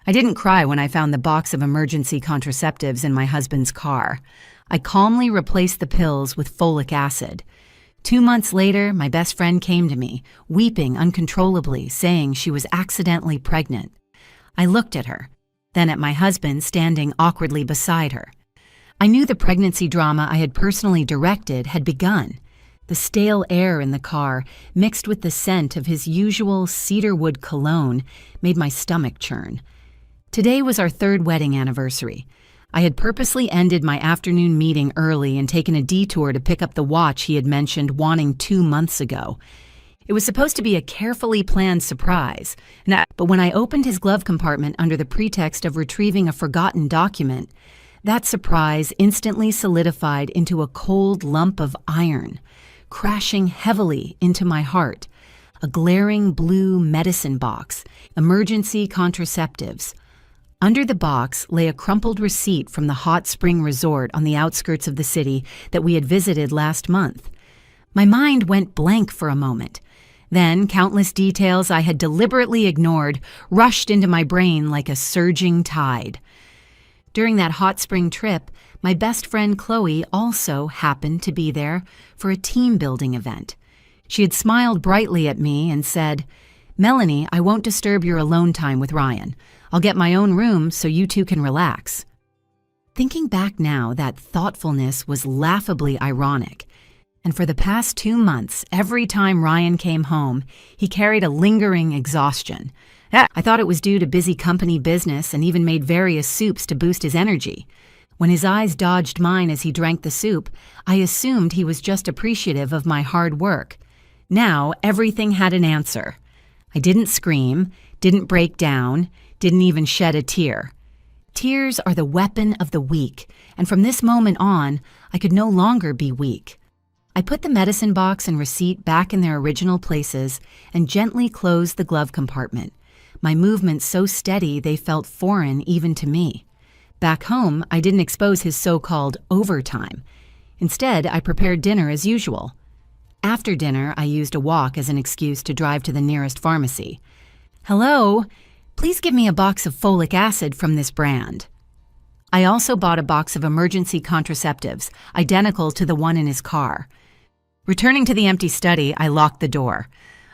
I didn't cry when I found the box of emergency contraceptives in my husband's car. I calmly replaced the pills with folic acid. 2 months later, my best friend came to me, weeping uncontrollably, saying she was accidentally pregnant. I looked at her, then at my husband standing awkwardly beside her. I knew the pregnancy drama I had personally directed had begun. The stale air in the car, mixed with the scent of his usual cedarwood cologne, made my stomach churn. Today was our 3rd wedding anniversary. I had purposely ended my afternoon meeting early and taken a detour to pick up the watch he had mentioned wanting 2 months ago. It was supposed to be a carefully planned surprise, but when I opened his glove compartment under the pretext of retrieving a forgotten document, that surprise instantly solidified into a cold lump of iron, crashing heavily into my heart. A glaring blue medicine box, emergency contraceptives. Under the box lay a crumpled receipt from the hot spring resort on the outskirts of the city that we had visited last month. My mind went blank for a moment. Then countless details I had deliberately ignored rushed into my brain like a surging tide. During that hot spring trip, my best friend Chloe also happened to be there for a team-building event. She had smiled brightly at me and said, "Melanie, I won't disturb your alone time with Ryan. I'll get my own room so you two can relax." Thinking back now, that thoughtfulness was laughably ironic. And for the past 2 months, every time Ryan came home, he carried a lingering exhaustion. I thought it was due to busy company business and even made various soups to boost his energy. When his eyes dodged mine as he drank the soup, I assumed he was just appreciative of my hard work. Now, everything had an answer. I didn't scream, didn't break down, didn't even shed a tear. Tears are the weapon of the weak, and from this moment on, I could no longer be weak. I put the medicine box and receipt back in their original places and gently closed the glove compartment, my movements so steady they felt foreign even to me. Back home, I didn't expose his so-called overtime. Instead, I prepared dinner as usual. After dinner, I used a walk as an excuse to drive to the nearest pharmacy. "Hello, please give me a box of folic acid from this brand." I also bought a box of emergency contraceptives, identical to the one in his car. Returning to the empty study, I locked the door.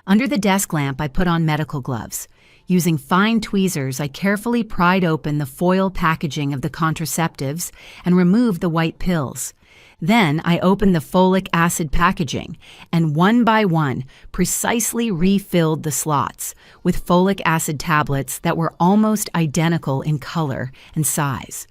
Under the desk lamp, I put on medical gloves. Using fine tweezers, I carefully pried open the foil packaging of the contraceptives and removed the white pills. Then I opened the folic acid packaging and one by one precisely refilled the slots with folic acid tablets that were almost identical in color and size.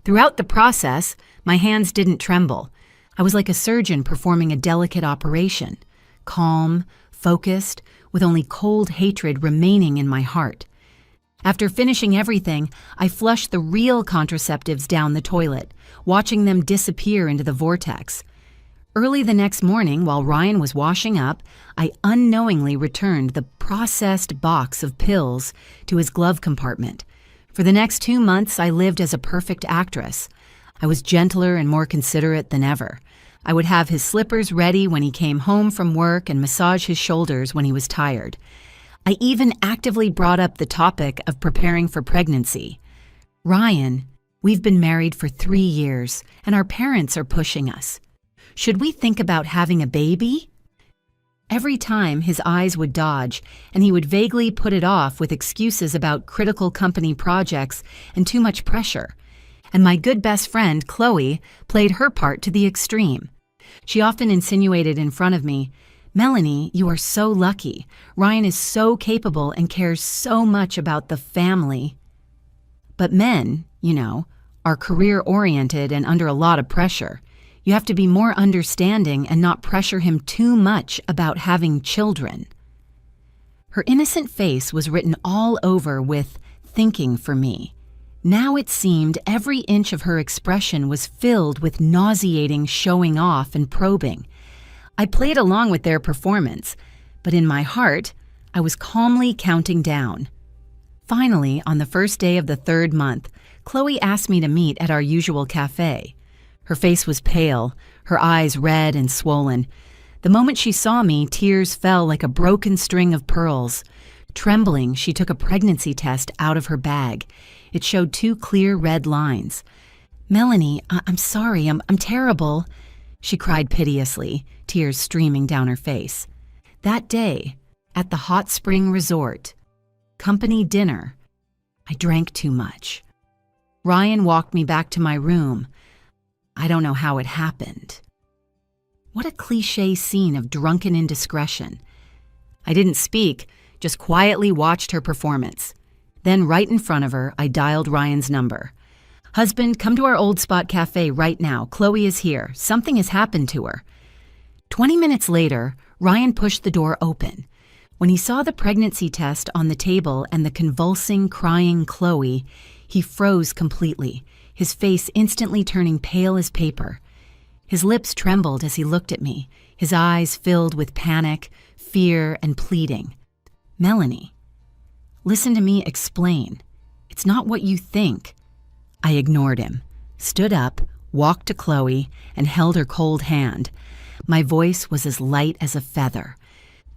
Throughout the process, my hands didn't tremble. I was like a surgeon performing a delicate operation, calm, focused, with only cold hatred remaining in my heart. After finishing everything, I flushed the real contraceptives down the toilet, watching them disappear into the vortex. Early the next morning, while Ryan was washing up, I unknowingly returned the processed box of pills to his glove compartment. For the next 2 months, I lived as a perfect actress. I was gentler and more considerate than ever. I would have his slippers ready when he came home from work and massage his shoulders when he was tired. I even actively brought up the topic of preparing for pregnancy. "Ryan, we've been married for 3 years, and our parents are pushing us. Should we think about having a baby?" Every time his eyes would dodge, and he would vaguely put it off with excuses about critical company projects and too much pressure. And my good best friend, Chloe, played her part to the extreme. She often insinuated in front of me, "Melanie, you are so lucky. Ryan is so capable and cares so much about the family." But men, are career-oriented and under a lot of pressure. You have to be more understanding and not pressure him too much about having children. Her innocent face was written all over with "thinking for me." Now it seemed every inch of her expression was filled with nauseating showing off and probing. I played along with their performance, but in my heart, I was calmly counting down. Finally, on the first day of the 3rd month, Chloe asked me to meet at our usual cafe. Her face was pale, her eyes red and swollen. The moment she saw me, tears fell like a broken string of pearls. Trembling, she took a pregnancy test out of her bag. It showed 2 clear red lines. "Melanie, I'm sorry, I'm terrible," she cried piteously, tears streaming down her face. That day, at the hot spring resort, company dinner, I drank too much. Ryan walked me back to my room. I don't know how it happened. What a cliché scene of drunken indiscretion. I didn't speak, just quietly watched her performance. Then right in front of her, I dialed Ryan's number. "Husband, come to our old spot cafe right now. Chloe is here. Something has happened to her." 20 minutes later, Ryan pushed the door open. When he saw the pregnancy test on the table and the convulsing, crying Chloe, he froze completely, his face instantly turning pale as paper. His lips trembled as he looked at me, his eyes filled with panic, fear, and pleading. "Melanie, listen to me explain. It's not what you think." I ignored him, stood up, walked to Chloe, and held her cold hand. My voice was as light as a feather.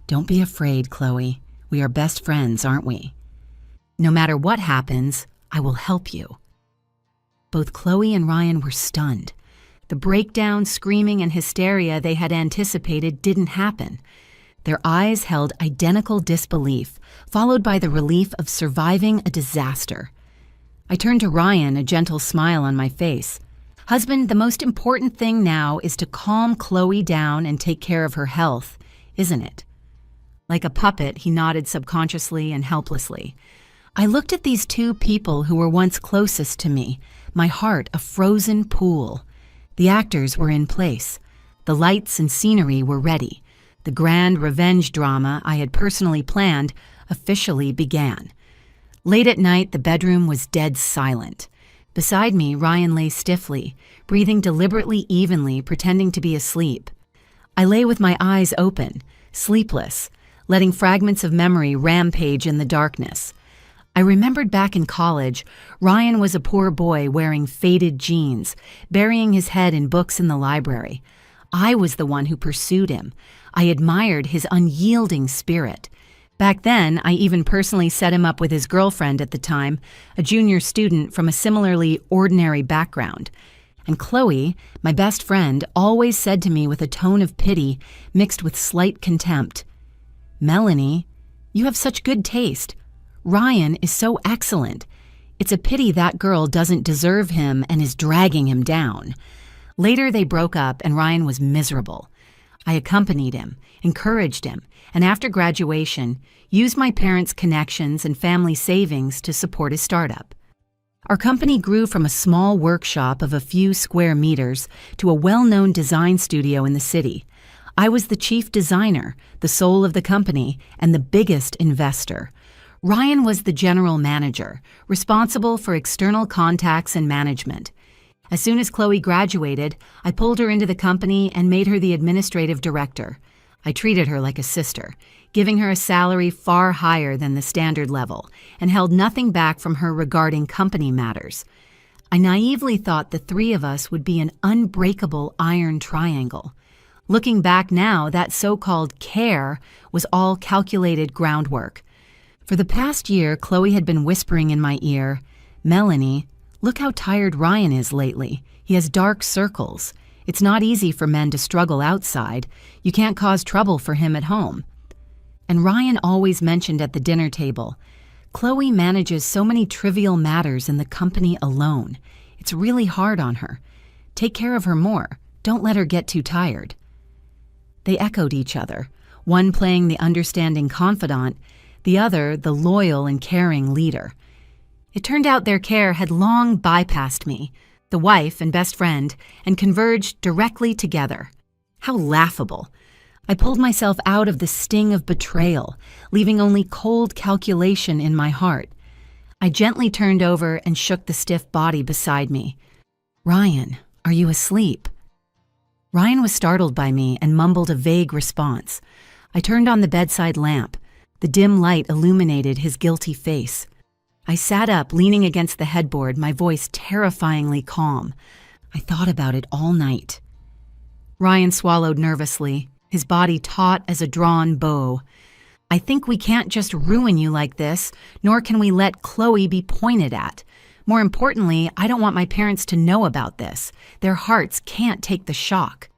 "Don't be afraid, Chloe. We are best friends, aren't we? No matter what happens, I will help you." Both Chloe and Ryan were stunned. The breakdown, screaming, and hysteria they had anticipated didn't happen. Their eyes held identical disbelief, followed by the relief of surviving a disaster. I turned to Ryan, a gentle smile on my face. "Husband, the most important thing now is to calm Chloe down and take care of her health, isn't it?" Like a puppet, he nodded subconsciously and helplessly. I looked at these 2 people who were once closest to me, my heart a frozen pool. The actors were in place. The lights and scenery were ready. The grand revenge drama I had personally planned officially began. Late at night, the bedroom was dead silent. Beside me, Ryan lay stiffly, breathing deliberately evenly, pretending to be asleep. I lay with my eyes open, sleepless, letting fragments of memory rampage in the darkness. I remembered back in college, Ryan was a poor boy wearing faded jeans, burying his head in books in the library. I was the one who pursued him. I admired his unyielding spirit. Back then, I even personally set him up with his girlfriend at the time, a junior student from a similarly ordinary background. And Chloe, my best friend, always said to me with a tone of pity mixed with slight contempt, "Melanie, you have such good taste. Ryan is so excellent. It's a pity that girl doesn't deserve him and is dragging him down." Later, they broke up and Ryan was miserable. I accompanied him, encouraged him, and after graduation, used my parents' connections and family savings to support his startup. Our company grew from a small workshop of a few square meters to a well-known design studio in the city. I was the chief designer, the soul of the company, and the biggest investor. Ryan was the general manager, responsible for external contacts and management. As soon as Chloe graduated, I pulled her into the company and made her the administrative director. I treated her like a sister, giving her a salary far higher than the standard level, and held nothing back from her regarding company matters. I naively thought the 3 of us would be an unbreakable iron triangle. Looking back now, that so-called care was all calculated groundwork. For the past year, Chloe had been whispering in my ear, "Melanie, look how tired Ryan is lately. He has dark circles. It's not easy for men to struggle outside. You can't cause trouble for him at home." And Ryan always mentioned at the dinner table, "Chloe manages so many trivial matters in the company alone. It's really hard on her. Take care of her more. Don't let her get too tired." They echoed each other, one playing the understanding confidant, the other the loyal and caring leader. It turned out their care had long bypassed me, the wife and best friend, and converged directly together. How laughable. I pulled myself out of the sting of betrayal, leaving only cold calculation in my heart. I gently turned over and shook the stiff body beside me. "Ryan, are you asleep?" Ryan was startled by me and mumbled a vague response. I turned on the bedside lamp. The dim light illuminated his guilty face. I sat up, leaning against the headboard, my voice terrifyingly calm. I thought about it all night. Ryan swallowed nervously, his body taut as a drawn bow. I think we can't just ruin you like this, nor can we let Chloe be pointed at. More importantly, I don't want my parents to know about this. Their hearts can't take the shock.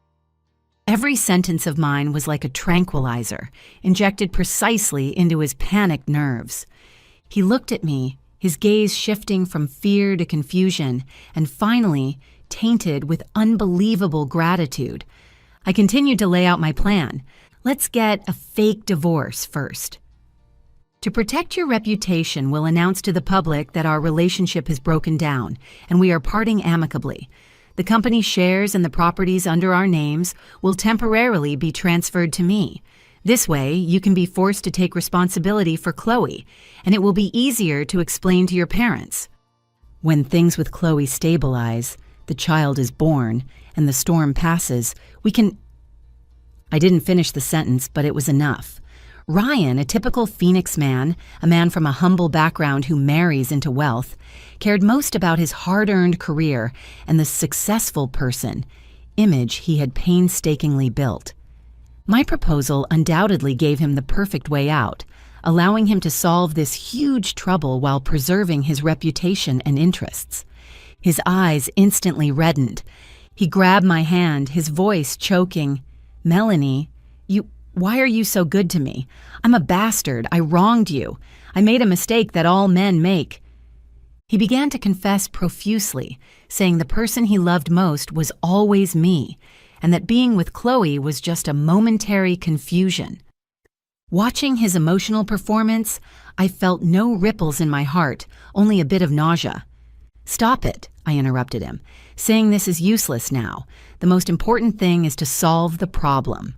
Every sentence of mine was like a tranquilizer, injected precisely into his panicked nerves. He looked at me, his gaze shifting from fear to confusion, and finally tainted with unbelievable gratitude. I continued to lay out my plan. Let's get a fake divorce first. To protect your reputation, we'll announce to the public that our relationship has broken down and we are parting amicably. The company's shares and the properties under our names will temporarily be transferred to me. This way, you can be forced to take responsibility for Chloe, and it will be easier to explain to your parents. When things with Chloe stabilize, the child is born, and the storm passes, we can... I didn't finish the sentence, but it was enough. Ryan, a typical Phoenix man, a man from a humble background who marries into wealth, cared most about his hard-earned career and the successful person, image he had painstakingly built. My proposal undoubtedly gave him the perfect way out, allowing him to solve this huge trouble while preserving his reputation and interests. His eyes instantly reddened. He grabbed my hand, his voice choking. "Melanie, why are you so good to me? I'm a bastard. I wronged you. I made a mistake that all men make." He began to confess profusely, saying the person he loved most was always me, and that being with Chloe was just a momentary confusion. Watching his emotional performance, I felt no ripples in my heart, only a bit of nausea. "Stop it," I interrupted him, saying this is useless now. The most important thing is to solve the problem.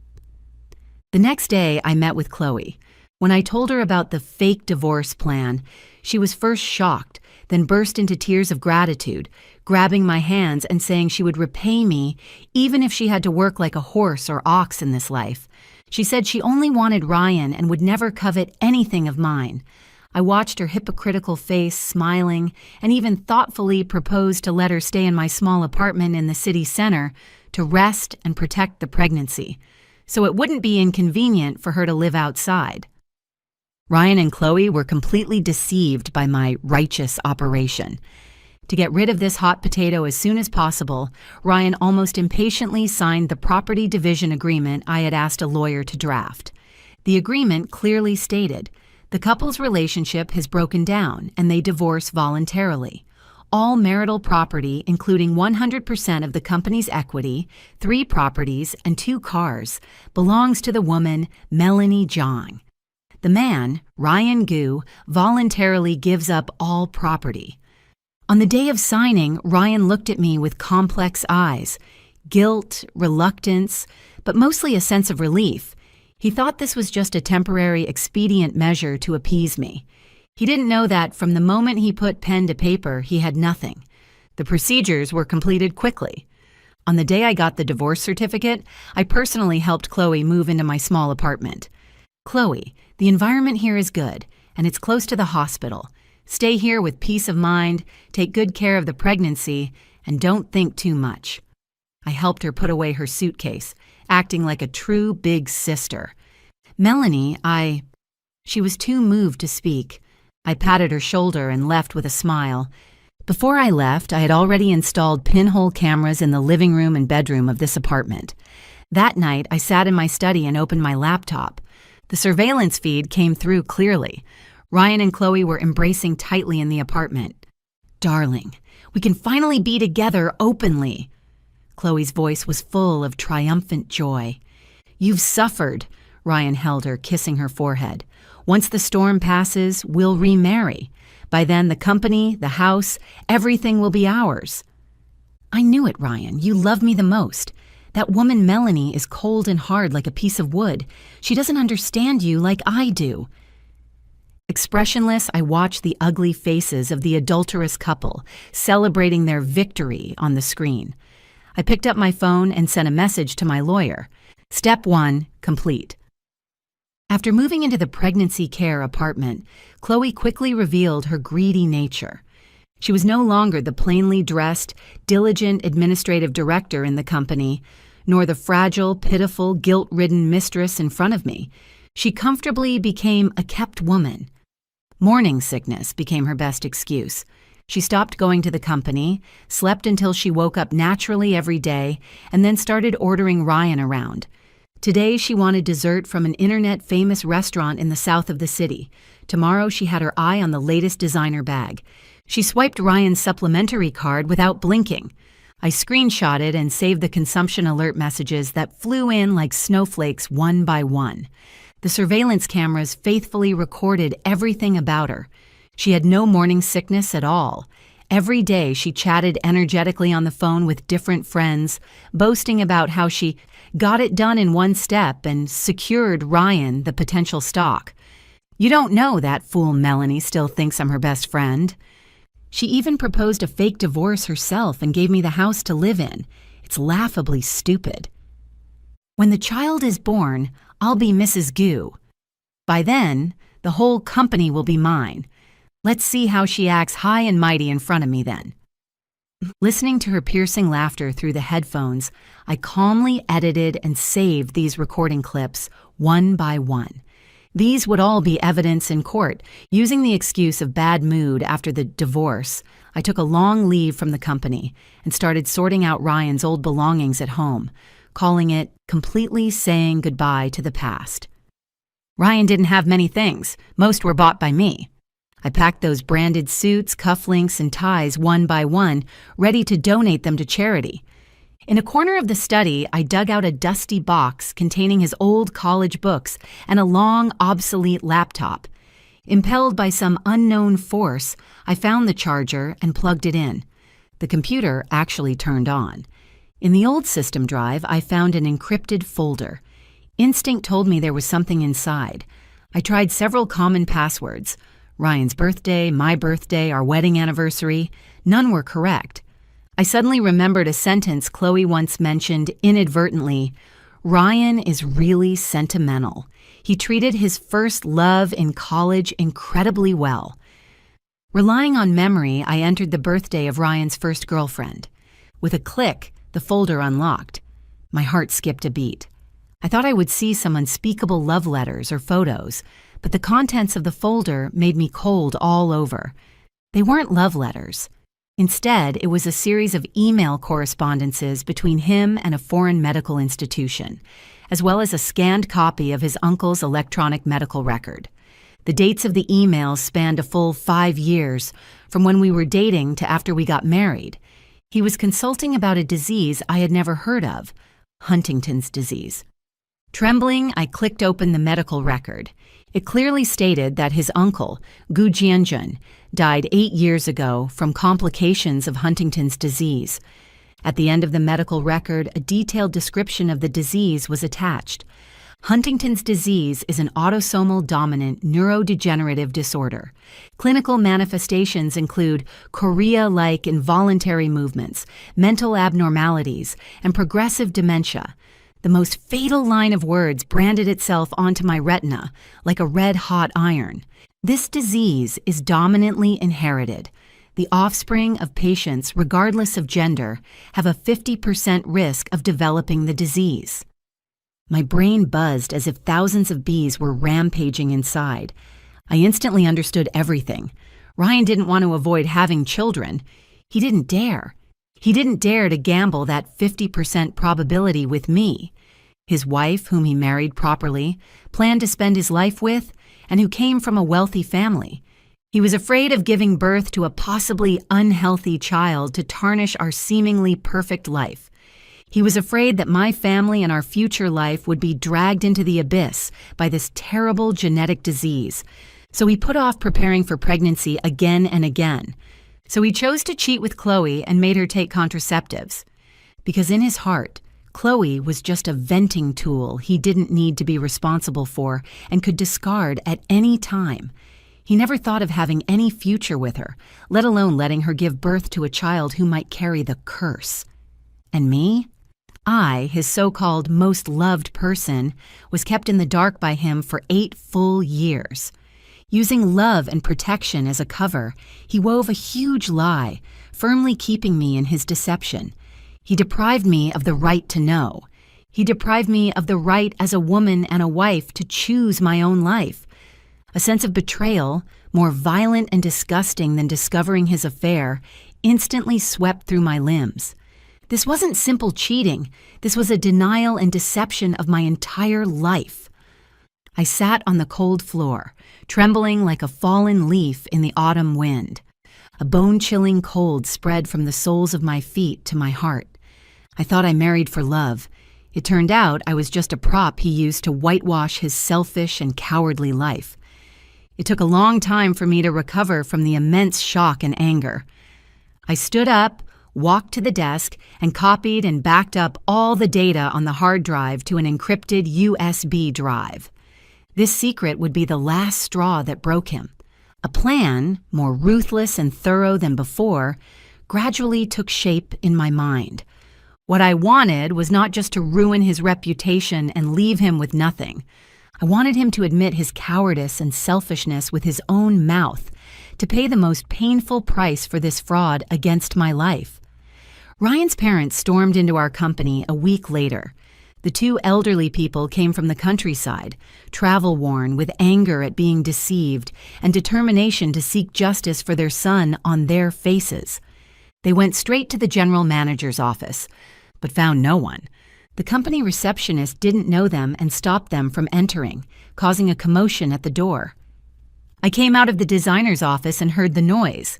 The next day, I met with Chloe. When I told her about the fake divorce plan, she was first shocked, then burst into tears of gratitude, grabbing my hands and saying she would repay me even if she had to work like a horse or ox in this life. She said she only wanted Ryan and would never covet anything of mine. I watched her hypocritical face, smiling, and even thoughtfully proposed to let her stay in my small apartment in the city center to rest and protect the pregnancy, so it wouldn't be inconvenient for her to live outside. Ryan and Chloe were completely deceived by my righteous operation. To get rid of this hot potato as soon as possible, Ryan almost impatiently signed the property division agreement I had asked a lawyer to draft. The agreement clearly stated, the couple's relationship has broken down and they divorce voluntarily. All marital property, including 100% of the company's equity, 3 properties, and 2 cars, belongs to the woman, Melanie Jong. The man, Ryan Gu, voluntarily gives up all property. On the day of signing, Ryan looked at me with complex eyes, guilt, reluctance, but mostly a sense of relief. He thought this was just a temporary expedient measure to appease me. He didn't know that from the moment he put pen to paper, he had nothing. The procedures were completed quickly. On the day I got the divorce certificate, I personally helped Chloe move into my small apartment. "Chloe, the environment here is good, and it's close to the hospital. Stay here with peace of mind, take good care of the pregnancy, and don't think too much." I helped her put away her suitcase, acting like a true big sister. "Melanie, She was too moved to speak. I patted her shoulder and left with a smile. Before I left, I had already installed pinhole cameras in the living room and bedroom of this apartment. That night, I sat in my study and opened my laptop. The surveillance feed came through clearly. Ryan and Chloe were embracing tightly in the apartment. "Darling, we can finally be together openly." Chloe's voice was full of triumphant joy. "You've suffered." Ryan held her, kissing her forehead. "Once the storm passes, we'll remarry. By then, the company, the house, everything will be ours." "I knew it, Ryan. You love me the most. That woman Melanie is cold and hard like a piece of wood. She doesn't understand you like I do." Expressionless, I watched the ugly faces of the adulterous couple, celebrating their victory on the screen. I picked up my phone and sent a message to my lawyer. Step 1, complete. After moving into the pregnancy care apartment, Chloe quickly revealed her greedy nature. She was no longer the plainly dressed, diligent administrative director in the company, nor the fragile, pitiful, guilt-ridden mistress in front of me. She comfortably became a kept woman. Morning sickness became her best excuse. She stopped going to the company, slept until she woke up naturally every day, and then started ordering Ryan around. Today she wanted dessert from an internet-famous restaurant in the south of the city. Tomorrow she had her eye on the latest designer bag. She swiped Ryan's supplementary card without blinking. I screenshotted and saved the consumption alert messages that flew in like snowflakes one by one. The surveillance cameras faithfully recorded everything about her. She had no morning sickness at all. Every day she chatted energetically on the phone with different friends, boasting about how she got it done in one step and secured Ryan the potential stock. You don't know that fool Melanie still thinks I'm her best friend. She even proposed a fake divorce herself and gave me the house to live in. It's laughably stupid. When the child is born, I'll be Mrs. Goo. By then, the whole company will be mine. Let's see how she acts high and mighty in front of me then. Listening to her piercing laughter through the headphones, I calmly edited and saved these recording clips one by one. These would all be evidence in court. Using the excuse of bad mood after the divorce, I took a long leave from the company and started sorting out Ryan's old belongings at home, calling it completely saying goodbye to the past. Ryan didn't have many things. Most were bought by me. I packed those branded suits, cufflinks, and ties one by one, ready to donate them to charity. In a corner of the study, I dug out a dusty box containing his old college books and a long, obsolete laptop. Impelled by some unknown force, I found the charger and plugged it in. The computer actually turned on. In the old system drive, I found an encrypted folder. Instinct told me there was something inside. I tried several common passwords. Ryan's birthday, my birthday, our wedding anniversary. None were correct. I suddenly remembered a sentence Chloe once mentioned inadvertently. Ryan is really sentimental. He treated his first love in college incredibly well. Relying on memory, I entered the birthday of Ryan's first girlfriend. With a click, the folder unlocked. My heart skipped a beat. I thought I would see some unspeakable love letters or photos, but the contents of the folder made me cold all over. They weren't love letters. Instead, it was a series of email correspondences between him and a foreign medical institution, as well as a scanned copy of his uncle's electronic medical record. The dates of the emails spanned a full 5 years, from when we were dating to after we got married. He was consulting about a disease I had never heard of, Huntington's disease. Trembling, I clicked open the medical record. It clearly stated that his uncle, Gu Jianjun, died 8 years ago from complications of Huntington's disease. At the end of the medical record, a detailed description of the disease was attached. Huntington's disease is an autosomal dominant neurodegenerative disorder. Clinical manifestations include chorea-like involuntary movements, mental abnormalities, and progressive dementia. The most fatal line of words branded itself onto my retina like a red-hot iron. This disease is dominantly inherited. The offspring of patients, regardless of gender, have a 50% risk of developing the disease. My brain buzzed as if thousands of bees were rampaging inside. I instantly understood everything. Ryan didn't want to avoid having children. He didn't dare. He didn't dare to gamble that 50% probability with me. His wife, whom he married properly, planned to spend his life with, and who came from a wealthy family. He was afraid of giving birth to a possibly unhealthy child to tarnish our seemingly perfect life. He was afraid that my family and our future life would be dragged into the abyss by this terrible genetic disease. So he put off preparing for pregnancy again and again. So he chose to cheat with Chloe and made her take contraceptives. Because in his heart, Chloe was just a venting tool he didn't need to be responsible for and could discard at any time. He never thought of having any future with her, let alone letting her give birth to a child who might carry the curse. And me? I, his so-called most loved person, was kept in the dark by him for 8 full years. Using love and protection as a cover, he wove a huge lie, firmly keeping me in his deception. He deprived me of the right to know. He deprived me of the right as a woman and a wife to choose my own life. A sense of betrayal, more violent and disgusting than discovering his affair, instantly swept through my limbs. This wasn't simple cheating. This was a denial and deception of my entire life. I sat on the cold floor, trembling like a fallen leaf in the autumn wind. A bone-chilling cold spread from the soles of my feet to my heart. I thought I married for love. It turned out I was just a prop he used to whitewash his selfish and cowardly life. It took a long time for me to recover from the immense shock and anger. I stood up, walked to the desk, and copied and backed up all the data on the hard drive to an encrypted USB drive. This secret would be the last straw that broke him. A plan, more ruthless and thorough than before, gradually took shape in my mind. What I wanted was not just to ruin his reputation and leave him with nothing. I wanted him to admit his cowardice and selfishness with his own mouth, to pay the most painful price for this fraud against my life. Ryan's parents stormed into our company a week later. The two elderly people came from the countryside, travel-worn with anger at being deceived and determination to seek justice for their son on their faces. They went straight to the general manager's office, but found no one. The company receptionist didn't know them and stopped them from entering, causing a commotion at the door. I came out of the designer's office and heard the noise.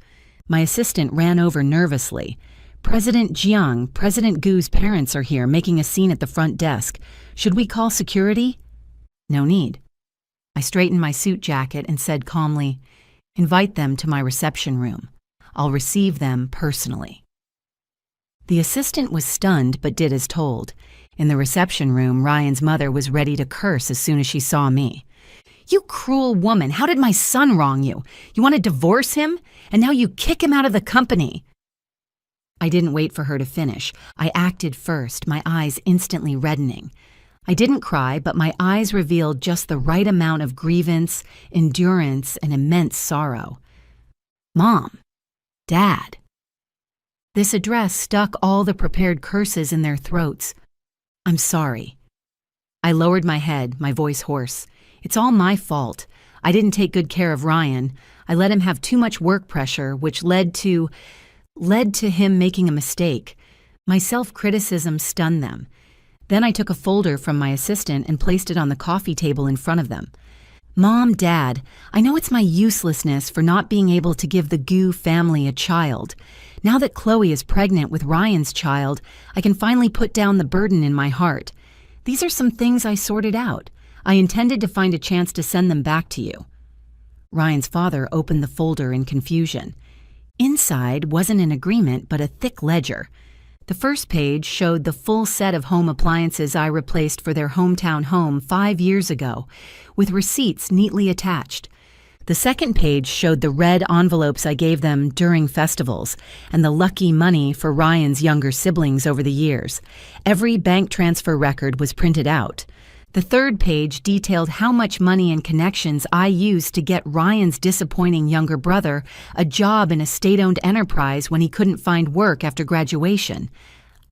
My assistant ran over nervously. President Jiang, President Gu's parents are here making a scene at the front desk. Should we call security? No need. I straightened my suit jacket and said calmly, "Invite them to my reception room. I'll receive them personally." The assistant was stunned but did as told. In the reception room, Ryan's mother was ready to curse as soon as she saw me. "You cruel woman, how did my son wrong you? You want to divorce him? And now you kick him out of the company." I didn't wait for her to finish. I acted first, my eyes instantly reddening. I didn't cry, but my eyes revealed just the right amount of grievance, endurance, and immense sorrow. "Mom, Dad." This address stuck all the prepared curses in their throats. "I'm sorry." I lowered my head, my voice hoarse. "It's all my fault. I didn't take good care of Ryan. I let him have too much work pressure, which led to him making a mistake." My self-criticism stunned them. Then I took a folder from my assistant and placed it on the coffee table in front of them. "Mom, Dad, I know it's my uselessness for not being able to give the Gu family a child. Now that Chloe is pregnant with Ryan's child, I can finally put down the burden in my heart. These are some things I sorted out. I intended to find a chance to send them back to you." Ryan's father opened the folder in confusion. Inside wasn't an agreement, but a thick ledger. The first page showed the full set of home appliances I replaced for their hometown home 5 years ago, with receipts neatly attached. The second page showed the red envelopes I gave them during festivals, and the lucky money for Ryan's younger siblings over the years. Every bank transfer record was printed out. The third page detailed how much money and connections I used to get Ryan's disappointing younger brother a job in a state-owned enterprise when he couldn't find work after graduation.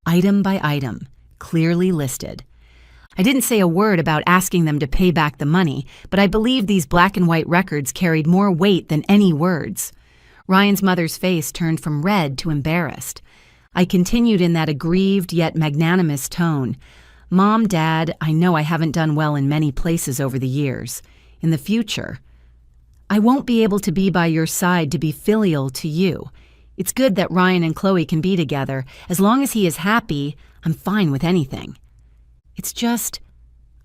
Item by item, clearly listed. I didn't say a word about asking them to pay back the money, but I believed these black and white records carried more weight than any words. Ryan's mother's face turned from red to embarrassed. I continued in that aggrieved yet magnanimous tone. "Mom, Dad, I know I haven't done well in many places over the years. In the future, I won't be able to be by your side to be filial to you. It's good that Ryan and Chloe can be together. As long as he is happy, I'm fine with anything. It's just,"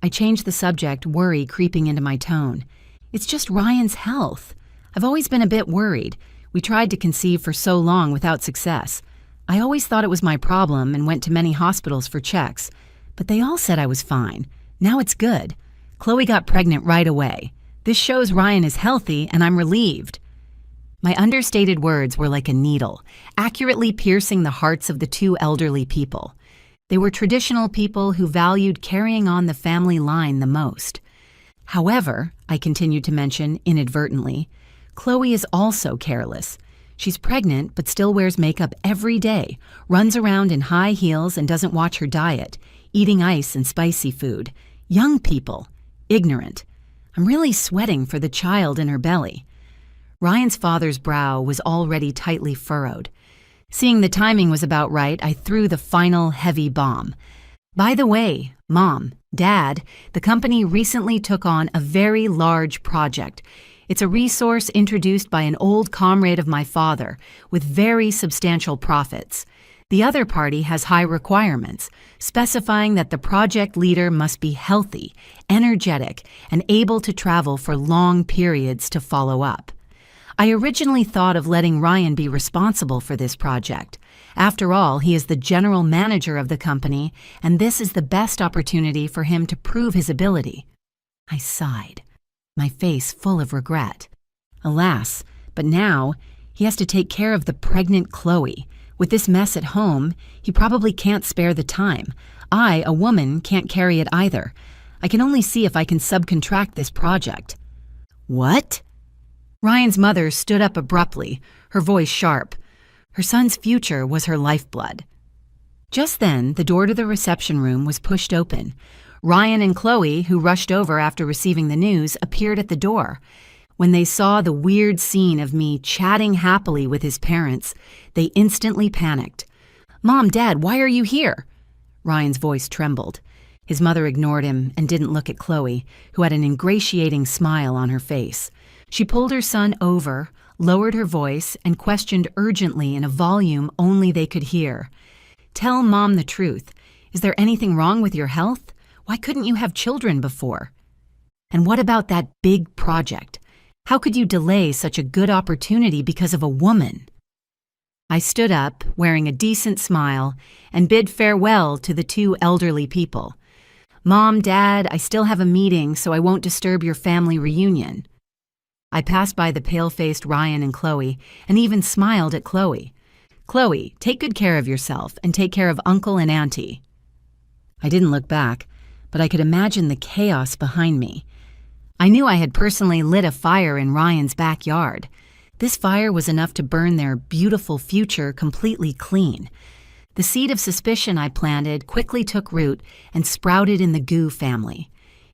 I changed the subject, worry creeping into my tone. "It's just Ryan's health. I've always been a bit worried. We tried to conceive for so long without success. I always thought it was my problem and went to many hospitals for checks. But they all said I was fine. Now it's good. Chloe got pregnant right away. This shows Ryan is healthy and I'm relieved." My understated words were like a needle, accurately piercing the hearts of the two elderly people. They were traditional people who valued carrying on the family line the most. However, I continued to mention inadvertently, Chloe is also careless. She's pregnant but still wears makeup every day, runs around in high heels and doesn't watch her diet, eating ice and spicy food. Young people, ignorant. I'm really sweating for the child in her belly. Ryan's father's brow was already tightly furrowed. Seeing the timing was about right, I threw the final heavy bomb. By the way, Mom, Dad, the company recently took on a very large project. It's a resource introduced by an old comrade of my father with very substantial profits. The other party has high requirements, specifying that the project leader must be healthy, energetic, and able to travel for long periods to follow up. I originally thought of letting Ryan be responsible for this project. After all, he is the general manager of the company, and this is the best opportunity for him to prove his ability. I sighed, my face full of regret. Alas, but now he has to take care of the pregnant Chloe. With this mess at home, he probably can't spare the time. I, a woman, can't carry it either. I can only see if I can subcontract this project. What? Ryan's mother stood up abruptly, her voice sharp. Her son's future was her lifeblood. Just then, the door to the reception room was pushed open. Ryan and Chloe, who rushed over after receiving the news, appeared at the door. When they saw the weird scene of me chatting happily with his parents, they instantly panicked. "Mom, Dad, why are you here?" Ryan's voice trembled. His mother ignored him and didn't look at Chloe, who had an ingratiating smile on her face. She pulled her son over, lowered her voice, and questioned urgently in a volume only they could hear. "Tell Mom the truth. Is there anything wrong with your health? Why couldn't you have children before? And what about that big project? How could you delay such a good opportunity because of a woman?" I stood up, wearing a decent smile, and bid farewell to the two elderly people. "Mom, Dad, I still have a meeting, so I won't disturb your family reunion." I passed by the pale-faced Ryan and Chloe, and even smiled at Chloe. "Chloe, take good care of yourself, and take care of Uncle and Auntie." I didn't look back, but I could imagine the chaos behind me. I knew I had personally lit a fire in Ryan's backyard. This fire was enough to burn their beautiful future completely clean. The seed of suspicion I planted quickly took root and sprouted in the Gu family.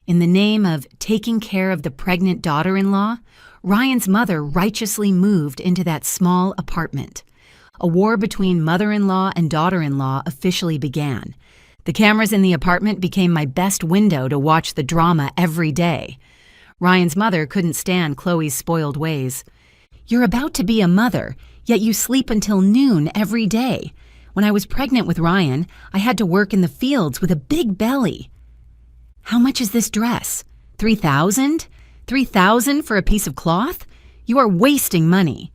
In the name of taking care of the pregnant daughter-in-law, Ryan's mother righteously moved into that small apartment. A war between mother-in-law and daughter-in-law officially began. The cameras in the apartment became my best window to watch the drama every day. Ryan's mother couldn't stand Chloe's spoiled ways. "You're about to be a mother, yet you sleep until noon every day. When I was pregnant with Ryan, I had to work in the fields with a big belly." "How much is this dress? 3,000? 3,000 for a piece of cloth? You are wasting money."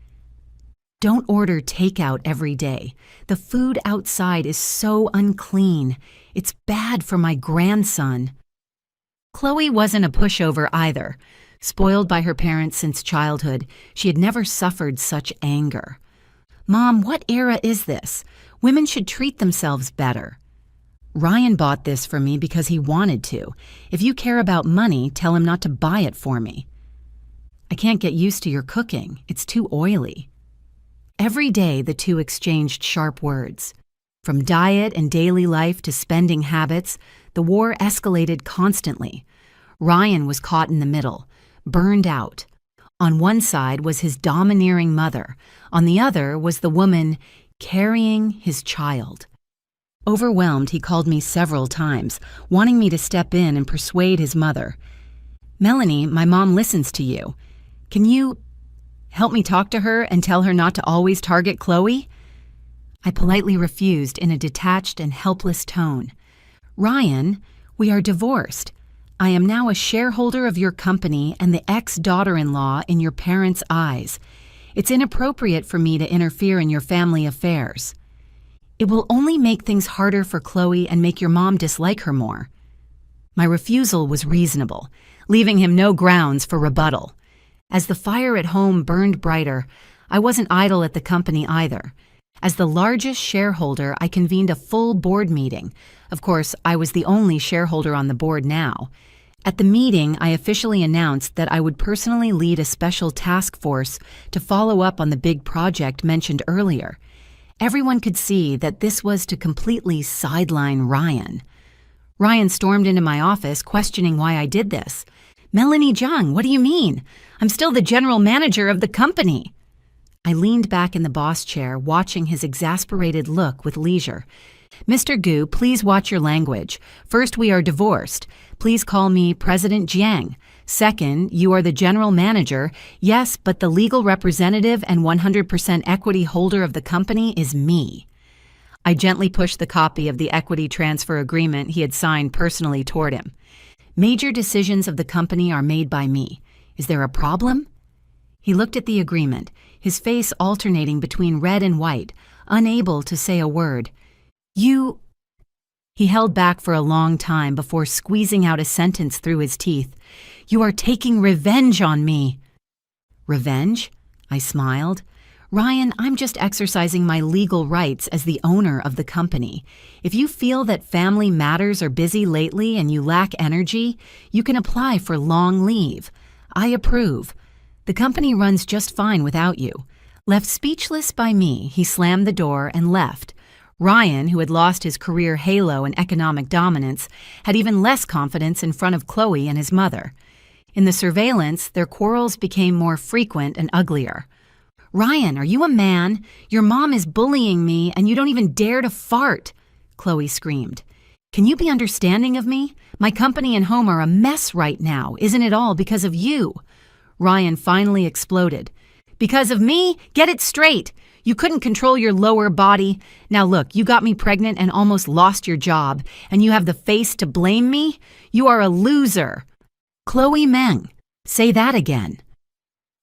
"Don't order takeout every day. The food outside is so unclean. It's bad for my grandson." Chloe wasn't a pushover either. Spoiled by her parents since childhood, she had never suffered such anger. "Mom, what era is this? Women should treat themselves better." "Ryan bought this for me because he wanted to. If you care about money, tell him not to buy it for me." "I can't get used to your cooking. It's too oily." Every day, the two exchanged sharp words. From diet and daily life to spending habits, the war escalated constantly. Ryan was caught in the middle, burned out. On one side was his domineering mother. On the other was the woman carrying his child. Overwhelmed, he called me several times, wanting me to step in and persuade his mother. "Melanie, my mom listens to you. Can you help me talk to her and tell her not to always target Chloe?" I politely refused in a detached and helpless tone. "Ryan, we are divorced. I am now a shareholder of your company and the ex-daughter-in-law in your parents' eyes. It's inappropriate for me to interfere in your family affairs. It will only make things harder for Chloe and make your mom dislike her more." My refusal was reasonable, leaving him no grounds for rebuttal. As the fire at home burned brighter, I wasn't idle at the company either. As the largest shareholder, I convened a full board meeting. Of course, I was the only shareholder on the board now. At the meeting, I officially announced that I would personally lead a special task force to follow up on the big project mentioned earlier. Everyone could see that this was to completely sideline Ryan. Ryan stormed into my office, questioning why I did this. "Melanie Jung, what do you mean? I'm still the general manager of the company." I leaned back in the boss chair, watching his exasperated look with leisure. "Mr. Gu, please watch your language. First, we are divorced. Please call me President Jiang. Second, you are the general manager. Yes, but the legal representative and 100% equity holder of the company is me." I gently pushed the copy of the equity transfer agreement he had signed personally toward him. "Major decisions of the company are made by me. Is there a problem?" He looked at the agreement, his face alternating between red and white, unable to say a word. "You—" He held back for a long time before squeezing out a sentence through his teeth. "You are taking revenge on me." "Revenge?" I smiled. "Ryan, I'm just exercising my legal rights as the owner of the company. If you feel that family matters are busy lately and you lack energy, you can apply for long leave. I approve. The company runs just fine without you." Left speechless by me, he slammed the door and left. Ryan, who had lost his career halo and economic dominance, had even less confidence in front of Chloe and his mother. In the surveillance, their quarrels became more frequent and uglier. "Ryan, are you a man? Your mom is bullying me and you don't even dare to fart," Chloe screamed. "Can you be understanding of me? My company and home are a mess right now. Isn't it all because of you?" Ryan finally exploded. "Because of me? Get it straight. You couldn't control your lower body. Now look, you got me pregnant and almost lost your job, and you have the face to blame me? You are a loser." "Chloe Meng, say that again."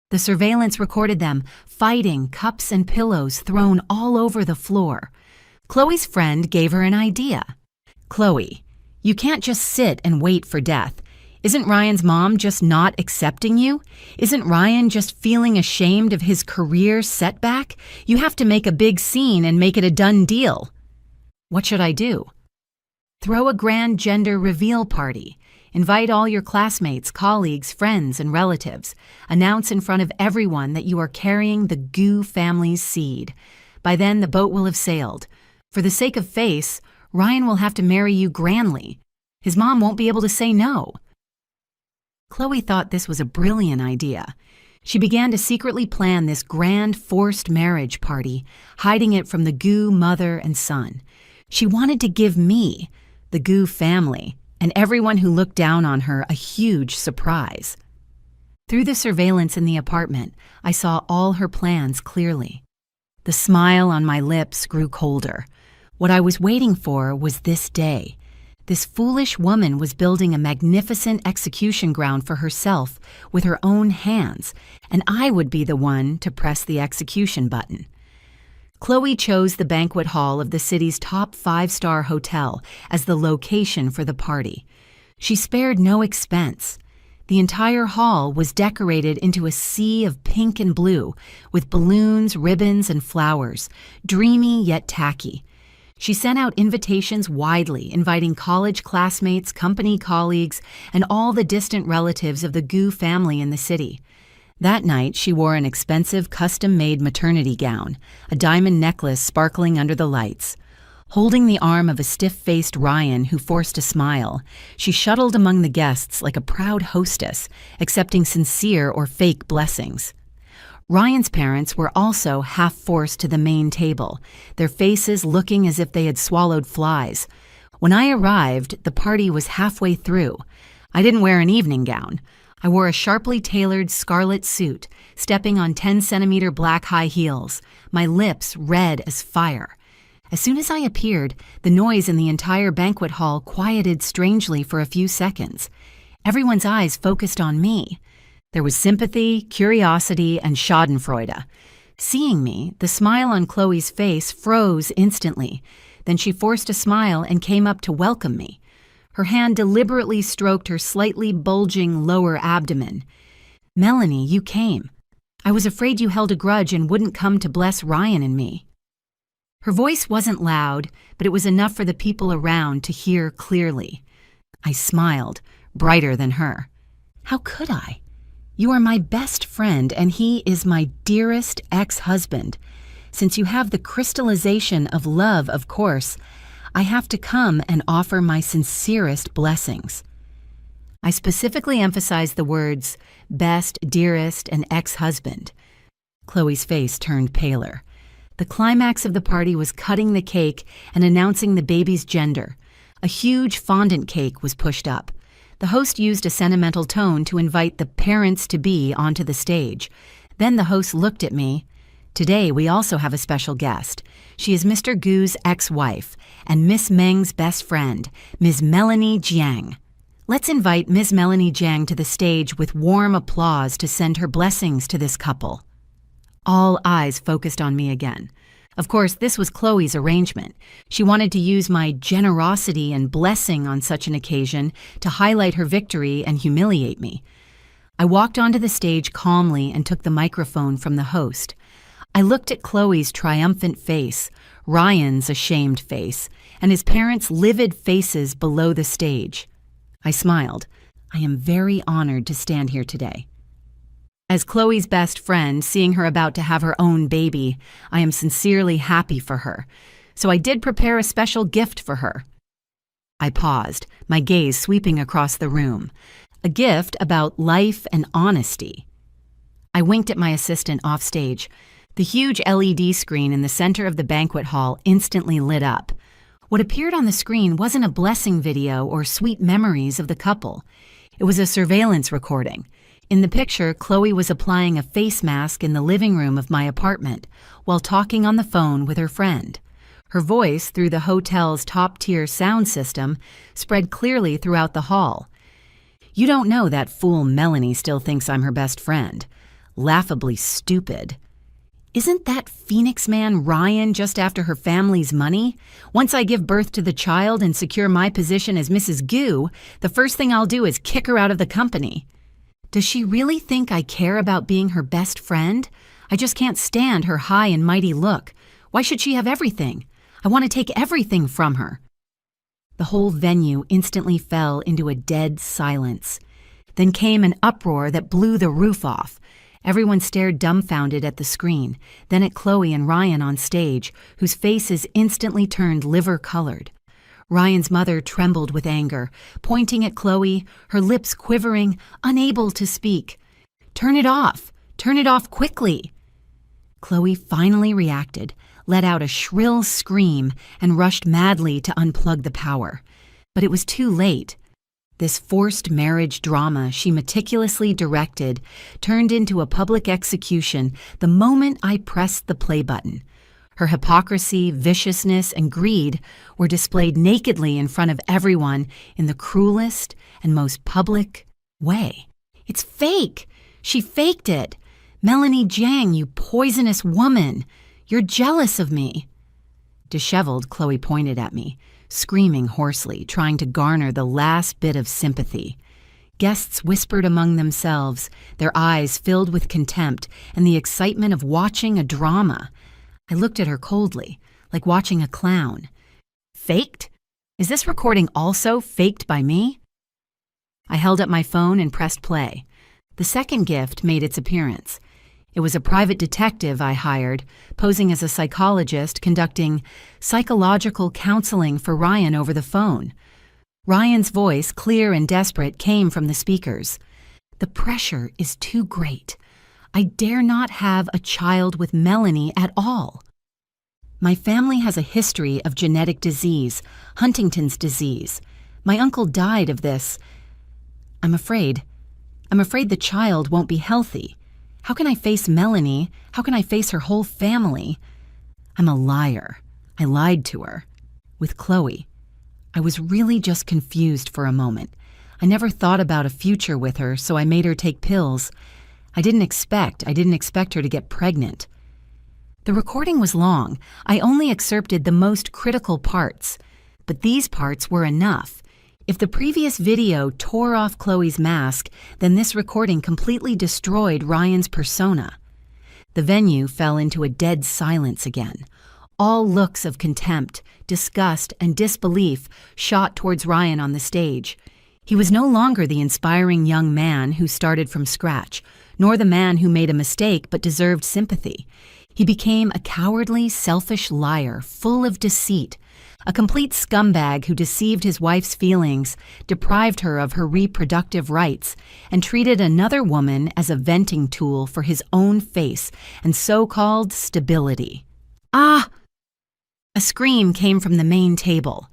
The surveillance recorded them, fighting, cups and pillows thrown all over the floor. Chloe's friend gave her an idea. "Chloe, you can't just sit and wait for death. Isn't Ryan's mom just not accepting you? Isn't Ryan just feeling ashamed of his career setback? You have to make a big scene and make it a done deal." "What should I do?" "Throw a grand gender reveal party. Invite all your classmates, colleagues, friends, and relatives. Announce in front of everyone that you are carrying the Gu family's seed. By then, the boat will have sailed. For the sake of face, Ryan will have to marry you grandly. His mom won't be able to say no." Chloe thought this was a brilliant idea. She began to secretly plan this grand forced marriage party, hiding it from the Gu mother and son. She wanted to give me, the Gu family, and everyone who looked down on her a huge surprise. Through the surveillance in the apartment, I saw all her plans clearly. The smile on my lips grew colder. What I was waiting for was this day. This foolish woman was building a magnificent execution ground for herself with her own hands, and I would be the one to press the execution button. Chloe chose the banquet hall of the city's top 5-star hotel as the location for the party. She spared no expense. The entire hall was decorated into a sea of pink and blue, with balloons, ribbons, and flowers, dreamy yet tacky. She sent out invitations widely, inviting college classmates, company colleagues, and all the distant relatives of the Gu family in the city. That night, she wore an expensive custom-made maternity gown, a diamond necklace sparkling under the lights. Holding the arm of a stiff-faced Ryan who forced a smile, she shuttled among the guests like a proud hostess, accepting sincere or fake blessings. Ryan's parents were also half forced to the main table, their faces looking as if they had swallowed flies. When I arrived, the party was halfway through. I didn't wear an evening gown. I wore a sharply tailored scarlet suit, stepping on 10-centimeter black high heels, my lips red as fire. As soon as I appeared, the noise in the entire banquet hall quieted strangely for a few seconds. Everyone's eyes focused on me. There was sympathy, curiosity, and schadenfreude. Seeing me, the smile on Chloe's face froze instantly. Then she forced a smile and came up to welcome me. Her hand deliberately stroked her slightly bulging lower abdomen. "Melanie, you came. I was afraid you held a grudge and wouldn't come to bless Ryan and me." Her voice wasn't loud, but it was enough for the people around to hear clearly. I smiled, brighter than her. How could I? You are my best friend, and he is my dearest ex-husband. Since you have the crystallization of love, of course, I have to come and offer my sincerest blessings. I specifically emphasized the words best, dearest, and ex-husband. Chloe's face turned paler. The climax of the party was cutting the cake and announcing the baby's gender. A huge fondant cake was pushed up. The host used a sentimental tone to invite the parents-to-be onto the stage. Then the host looked at me. Today, we also have a special guest. She is Mr. Gu's ex-wife and Miss Meng's best friend, Ms. Melanie Jiang. Let's invite Ms. Melanie Jiang to the stage with warm applause to send her blessings to this couple. All eyes focused on me again. Of course, this was Chloe's arrangement. She wanted to use my generosity and blessing on such an occasion to highlight her victory and humiliate me. I walked onto the stage calmly and took the microphone from the host. I looked at Chloe's triumphant face, Ryan's ashamed face, and his parents' livid faces below the stage. I smiled. I am very honored to stand here today. As Chloe's best friend, seeing her about to have her own baby, I am sincerely happy for her. So I did prepare a special gift for her. I paused, my gaze sweeping across the room. A gift about life and honesty. I winked at my assistant off stage. The huge LED screen in the center of the banquet hall instantly lit up. What appeared on the screen wasn't a blessing video or sweet memories of the couple. It was a surveillance recording. In the picture, Chloe was applying a face mask in the living room of my apartment while talking on the phone with her friend. Her voice, through the hotel's top-tier sound system, spread clearly throughout the hall. You don't know that fool Melanie still thinks I'm her best friend. Laughably stupid. Isn't that Phoenix man Ryan just after her family's money? Once I give birth to the child and secure my position as Mrs. Gu, the first thing I'll do is kick her out of the company. Does she really think I care about being her best friend? I just can't stand her high and mighty look. Why should she have everything? I want to take everything from her. The whole venue instantly fell into a dead silence. Then came an uproar that blew the roof off. Everyone stared dumbfounded at the screen, then at Chloe and Ryan on stage, whose faces instantly turned liver-colored. Ryan's mother trembled with anger, pointing at Chloe, her lips quivering, unable to speak. "Turn it off! Turn it off quickly!" Chloe finally reacted, let out a shrill scream, and rushed madly to unplug the power. But it was too late. This forced marriage drama she meticulously directed turned into a public execution the moment I pressed the play button. Her hypocrisy, viciousness, and greed were displayed nakedly in front of everyone in the cruelest and most public way. It's fake! She faked it! Melanie Jiang, you poisonous woman! You're jealous of me! Disheveled, Chloe pointed at me, screaming hoarsely, trying to garner the last bit of sympathy. Guests whispered among themselves, their eyes filled with contempt and the excitement of watching a drama. I looked at her coldly, like watching a clown. Faked? Is this recording also faked by me? I held up my phone and pressed play. The second gift made its appearance. It was a private detective I hired, posing as a psychologist conducting psychological counseling for Ryan over the phone. Ryan's voice, clear and desperate, came from the speakers. "The pressure is too great. I dare not have a child with Melanie at all. My family has a history of genetic disease, Huntington's disease. My uncle died of this. I'm afraid the child won't be healthy. How can I face Melanie? How can I face her whole family? I'm a liar. I lied to her. With Chloe, I was really just confused for a moment. I never thought about a future with her, so I made her take pills. I didn't expect her to get pregnant. The recording was long. I only excerpted the most critical parts. But these parts were enough. If the previous video tore off Chloe's mask, then this recording completely destroyed Ryan's persona. The venue fell into a dead silence again. All looks of contempt, disgust, and disbelief shot towards Ryan on the stage. He was no longer the inspiring young man who started from scratch, nor the man who made a mistake but deserved sympathy. He became a cowardly, selfish liar, full of deceit, A complete scumbag who deceived his wife's feelings, deprived her of her reproductive rights, and treated another woman as a venting tool for his own face and so-called stability. Ah! A scream came from the main table.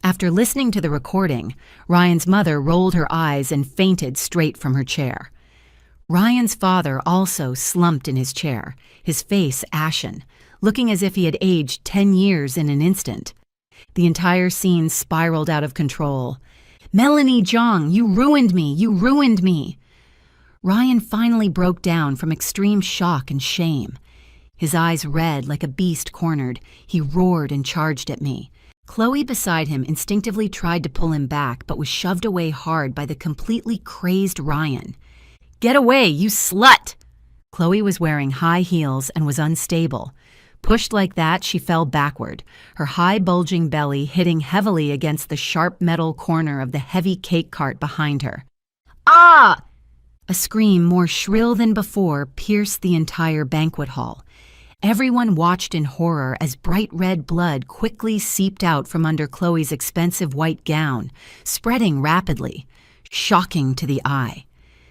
After listening to the recording, Ryan's mother rolled her eyes and fainted straight from her chair. Ryan's father also slumped in his chair, his face ashen, looking as if he had aged 10 years in an instant. The entire scene spiraled out of control. "Melanie Jong, you ruined me! You ruined me!" Ryan finally broke down from extreme shock and shame. His eyes red like a beast cornered, he roared and charged at me. Chloe beside him instinctively tried to pull him back but was shoved away hard by the completely crazed Ryan. "Get away, you slut!" Chloe was wearing high heels and was unstable. Pushed like that, she fell backward, her high bulging belly hitting heavily against the sharp metal corner of the heavy cake cart behind her. "Ah!" A scream more shrill than before pierced the entire banquet hall. Everyone watched in horror as bright red blood quickly seeped out from under Chloe's expensive white gown, spreading rapidly, shocking to the eye.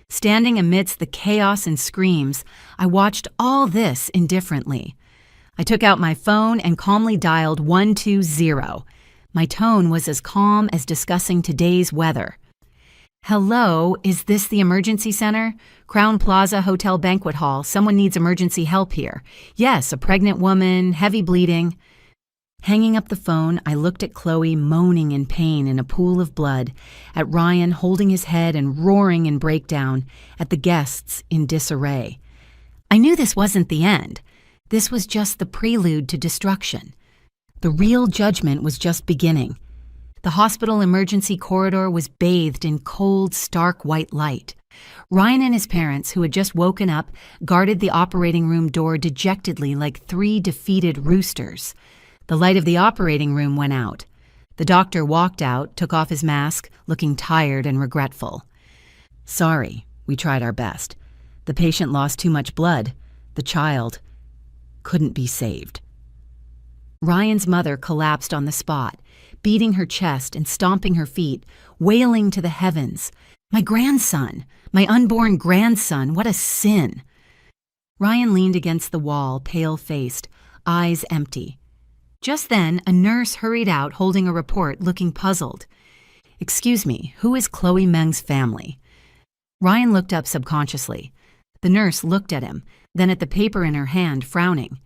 Standing amidst the chaos and screams, I watched all this indifferently. I took out my phone and calmly dialed 120. My tone was as calm as discussing today's weather. "Hello, is this the emergency center? Crown Plaza Hotel Banquet Hall. Someone needs emergency help here. Yes, a pregnant woman, heavy bleeding." Hanging up the phone, I looked at Chloe moaning in pain in a pool of blood, at Ryan holding his head and roaring in breakdown, at the guests in disarray. I knew this wasn't the end. This was just the prelude to destruction. The real judgment was just beginning. The hospital emergency corridor was bathed in cold, stark white light. Ryan and his parents, who had just woken up, guarded the operating room door dejectedly like 3 defeated roosters. The light of the operating room went out. The doctor walked out, took off his mask, looking tired and regretful. "Sorry, we tried our best. The patient lost too much blood. The child couldn't be saved." Ryan's mother collapsed on the spot, beating her chest and stomping her feet, wailing to the heavens. "My grandson! My unborn grandson! What a sin!" Ryan leaned against the wall, pale-faced, eyes empty. Just then, a nurse hurried out holding a report, looking puzzled. "Excuse me, who is Chloe Meng's family?" Ryan looked up subconsciously. The nurse looked at him, then at the paper in her hand, frowning.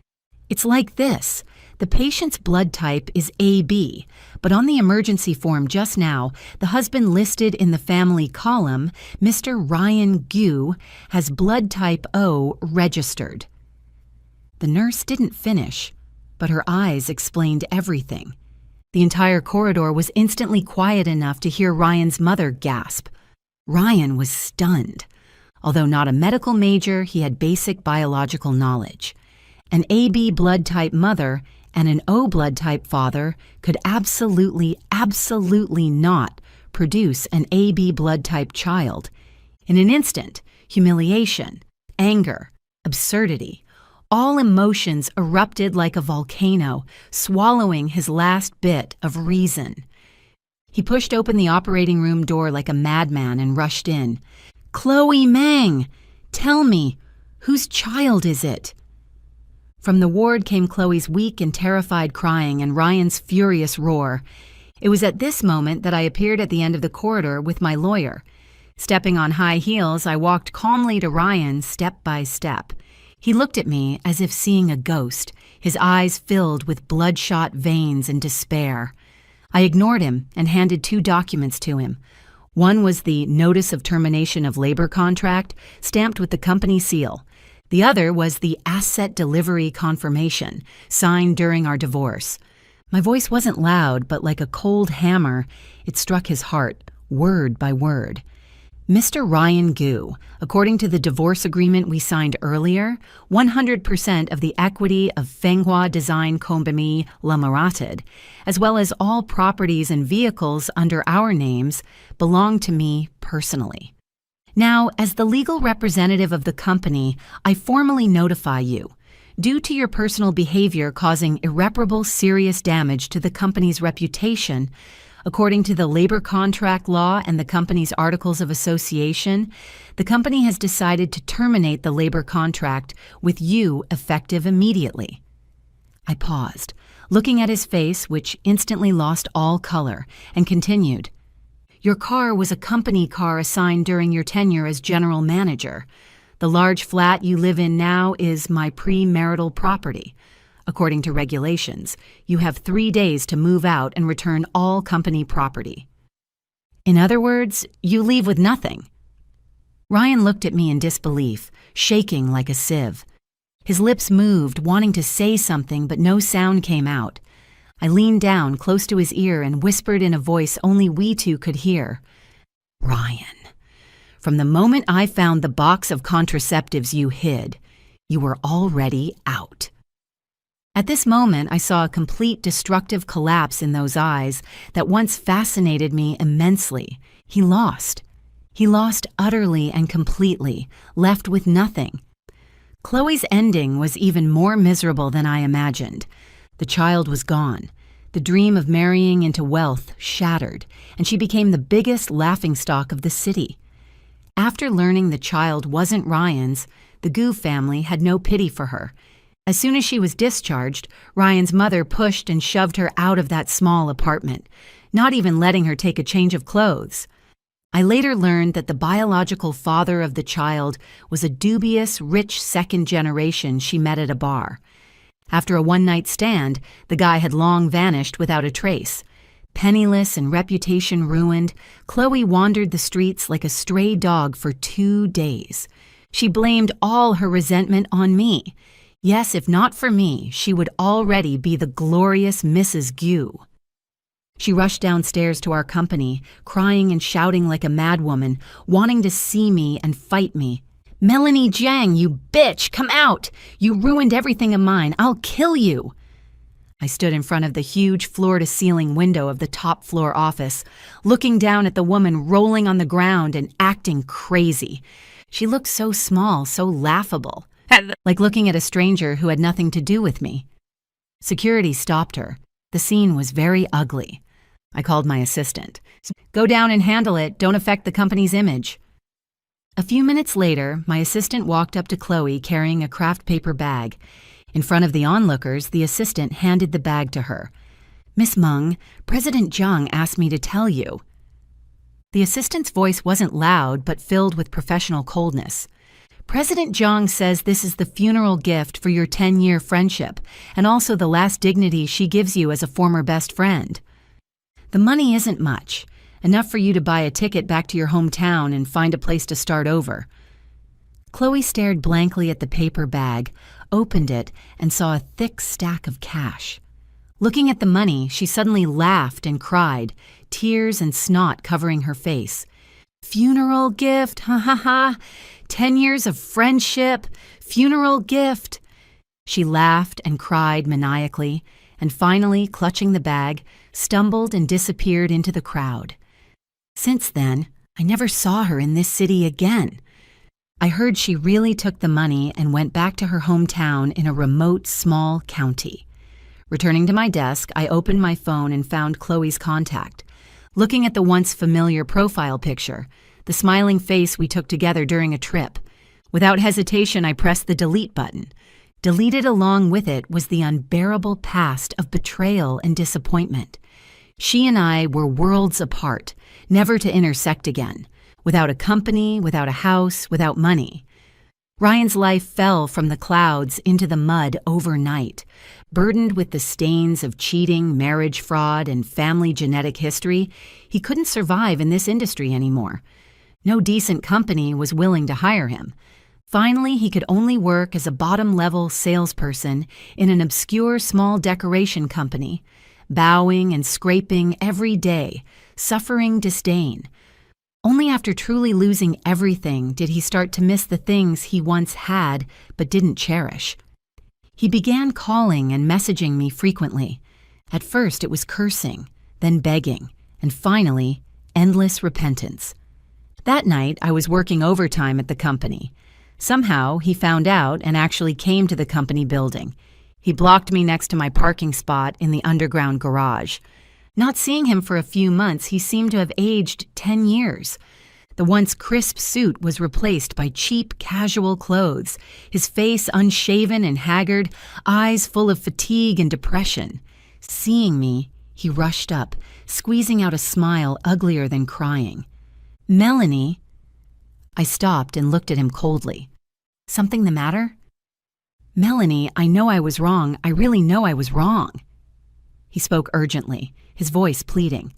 "It's like this. The patient's blood type is AB, but on the emergency form just now, the husband listed in the family column, Mr. Ryan Gu, has blood type O registered." The nurse didn't finish, but her eyes explained everything. The entire corridor was instantly quiet enough to hear Ryan's mother gasp. Ryan was stunned. Although not a medical major, he had basic biological knowledge. An AB blood type mother and an O blood type father could absolutely not produce an AB blood type child. In an instant, humiliation, anger, absurdity, all emotions erupted like a volcano, swallowing his last bit of reason. He pushed open the operating room door like a madman and rushed in. "Chloe Meng! Tell me, whose child is it?" From the ward came Chloe's weak and terrified crying and Ryan's furious roar. It was at this moment that I appeared at the end of the corridor with my lawyer. Stepping on high heels, I walked calmly to Ryan step by step. He looked at me as if seeing a ghost, his eyes filled with bloodshot veins and despair. I ignored him and handed 2 documents to him. One was the Notice of Termination of Labor Contract, stamped with the company seal. The other was the Asset Delivery Confirmation, signed during our divorce. My voice wasn't loud, but like a cold hammer, it struck his heart, word by word. Mr. Ryan Gu, according to the divorce agreement we signed earlier, 100% of the equity of Fenghua Design Compagnie Limited, as well as all properties and vehicles under our names, belong to me personally. Now, as the legal representative of the company, I formally notify you. due to your personal behavior causing irreparable serious damage to the company's reputation. According to the labor contract law and the company's articles of association, the company has decided to terminate the labor contract with you effective immediately." I paused, looking at his face, which instantly lost all color, and continued. "Your car was a company car assigned during your tenure as general manager. The large flat you live in now is my premarital property. According to regulations, you have 3 days to move out and return all company property. In other words, you leave with nothing." Ryan looked at me in disbelief, shaking like a sieve. His lips moved, wanting to say something, but no sound came out. I leaned down close to his ear and whispered in a voice only we two could hear. "Ryan, from the moment I found the box of contraceptives you hid, you were already out." At this moment, I saw a complete destructive collapse in those eyes that once fascinated me immensely. He lost. He lost utterly and completely, left with nothing. Chloe's ending was even more miserable than I imagined. The child was gone. The dream of marrying into wealth shattered, and she became the biggest laughingstock of the city. After learning the child wasn't Ryan's, the Gu family had no pity for her. As soon as she was discharged, Ryan's mother pushed and shoved her out of that small apartment, not even letting her take a change of clothes. I later learned that the biological father of the child was a dubious, rich second generation she met at a bar. After a one-night stand, the guy had long vanished without a trace. Penniless and reputation ruined, Chloe wandered the streets like a stray dog for 2 days. She blamed all her resentment on me. Yes, if not for me, she would already be the glorious Mrs. Gu. She rushed downstairs to our company, crying and shouting like a madwoman, wanting to see me and fight me. "Melanie Jiang, you bitch, come out! You ruined everything of mine. I'll kill you!" I stood in front of the huge floor-to-ceiling window of the top-floor office, looking down at the woman rolling on the ground and acting crazy. She looked so small, so laughable, like looking at a stranger who had nothing to do with me. Security stopped her. The scene was very ugly. I called my assistant. "Go down and handle it. Don't affect the company's image." A few minutes later, my assistant walked up to Chloe carrying a craft paper bag. In front of the onlookers, the assistant handed the bag to her. "Miss Meng, President Zhang asked me to tell you." The assistant's voice wasn't loud, but filled with professional coldness. "President Zhang says this is the funeral gift for your 10-year friendship, and also the last dignity she gives you as a former best friend. The money isn't much, enough for you to buy a ticket back to your hometown and find a place to start over." Chloe stared blankly at the paper bag, opened it, and saw a thick stack of cash. Looking at the money, she suddenly laughed and cried, tears and snot covering her face. "Funeral gift, ha ha ha! 10 years of friendship, funeral gift!" She laughed and cried maniacally, and finally, clutching the bag, stumbled and disappeared into the crowd. Since then, I never saw her in this city again. I heard she really took the money and went back to her hometown in a remote, small county. Returning to my desk, I opened my phone and found Chloe's contact. Looking at the once familiar profile picture, the smiling face we took together during a trip, without hesitation, I pressed the delete button. Deleted along with it was the unbearable past of betrayal and disappointment. She and I were worlds apart, never to intersect again, without a company, without a house, without money. Ryan's life fell from the clouds into the mud overnight, burdened with the stains of cheating, marriage fraud, and family genetic history. He couldn't survive in this industry anymore. No decent company was willing to hire him. Finally, he could only work as a bottom-level salesperson in an obscure small decoration company, bowing and scraping every day, suffering disdain. Only after truly losing everything did he start to miss the things he once had but didn't cherish. He began calling and messaging me frequently. At first it was cursing, then begging, and finally, endless repentance. That night I was working overtime at the company. Somehow, he found out and actually came to the company building. He blocked me next to my parking spot in the underground garage. Not seeing him for a few months, he seemed to have aged 10 years. The once crisp suit was replaced by cheap, casual clothes, his face unshaven and haggard, eyes full of fatigue and depression. Seeing me, he rushed up, squeezing out a smile uglier than crying. "Melanie." I stopped and looked at him coldly. "Something the matter?" "Melanie, I know I was wrong. I really know I was wrong." He spoke urgently, his voice pleading.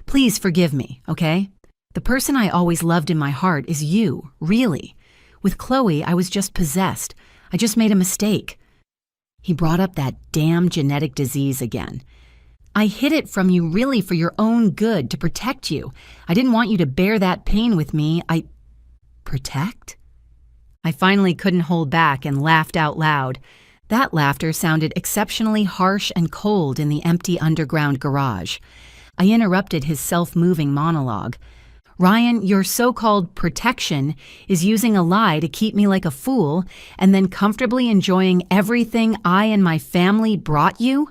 "Please forgive me, okay? The person I always loved in my heart is you, really. With Chloe, I was just possessed. I just made a mistake." He brought up that damn genetic disease again. "I hid it from you really for your own good, to protect you. I didn't want you to bear that pain with me. Protect? I finally couldn't hold back and laughed out loud. That laughter sounded exceptionally harsh and cold in the empty underground garage. I interrupted his self-moving monologue. "Ryan, your so-called protection is using a lie to keep me like a fool and then comfortably enjoying everything I and my family brought you?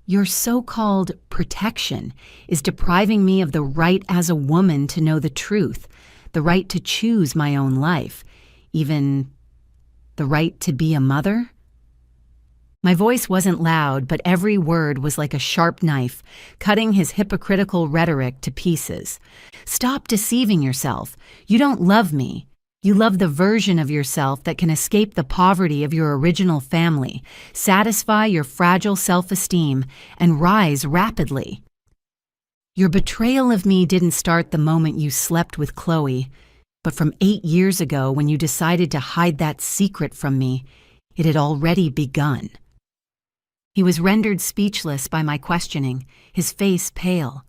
Your so-called protection is depriving me of the right as a woman to know the truth, the right to choose my own life, even the right to be a mother?" My voice wasn't loud, but every word was like a sharp knife, cutting his hypocritical rhetoric to pieces. "Stop deceiving yourself. You don't love me. You love the version of yourself that can escape the poverty of your original family, satisfy your fragile self-esteem, and rise rapidly. Your betrayal of me didn't start the moment you slept with Chloe, but from 8 years ago when you decided to hide that secret from me, it had already begun." He was rendered speechless by my questioning, his face pale.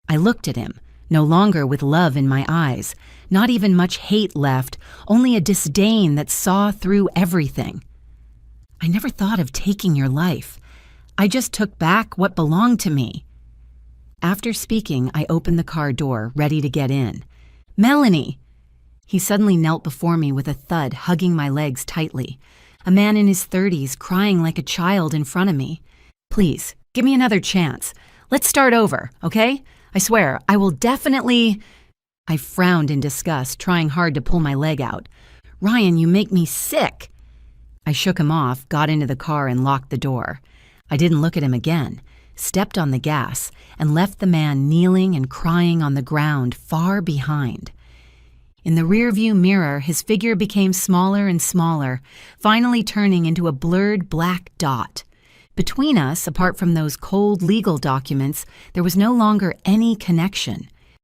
I looked at him, no longer with love in my eyes, not even much hate left, only a disdain that saw through everything. "I never thought of taking your life. I just took back what belonged to me." After speaking, I opened the car door, ready to get in. "Melanie!" He suddenly knelt before me with a thud, hugging my legs tightly. A man in his 30s, crying like a child in front of me. "Please, give me another chance. Let's start over, okay? I swear, I will definitely—" I frowned in disgust, trying hard to pull my leg out. "Ryan, you make me sick." I shook him off, got into the car, and locked the door. I didn't look at him again, stepped on the gas, and left the man kneeling and crying on the ground far behind. In the rearview mirror, his figure became smaller and smaller, finally turning into a blurred black dot. Between us, apart from those cold legal documents, there was no longer any connection.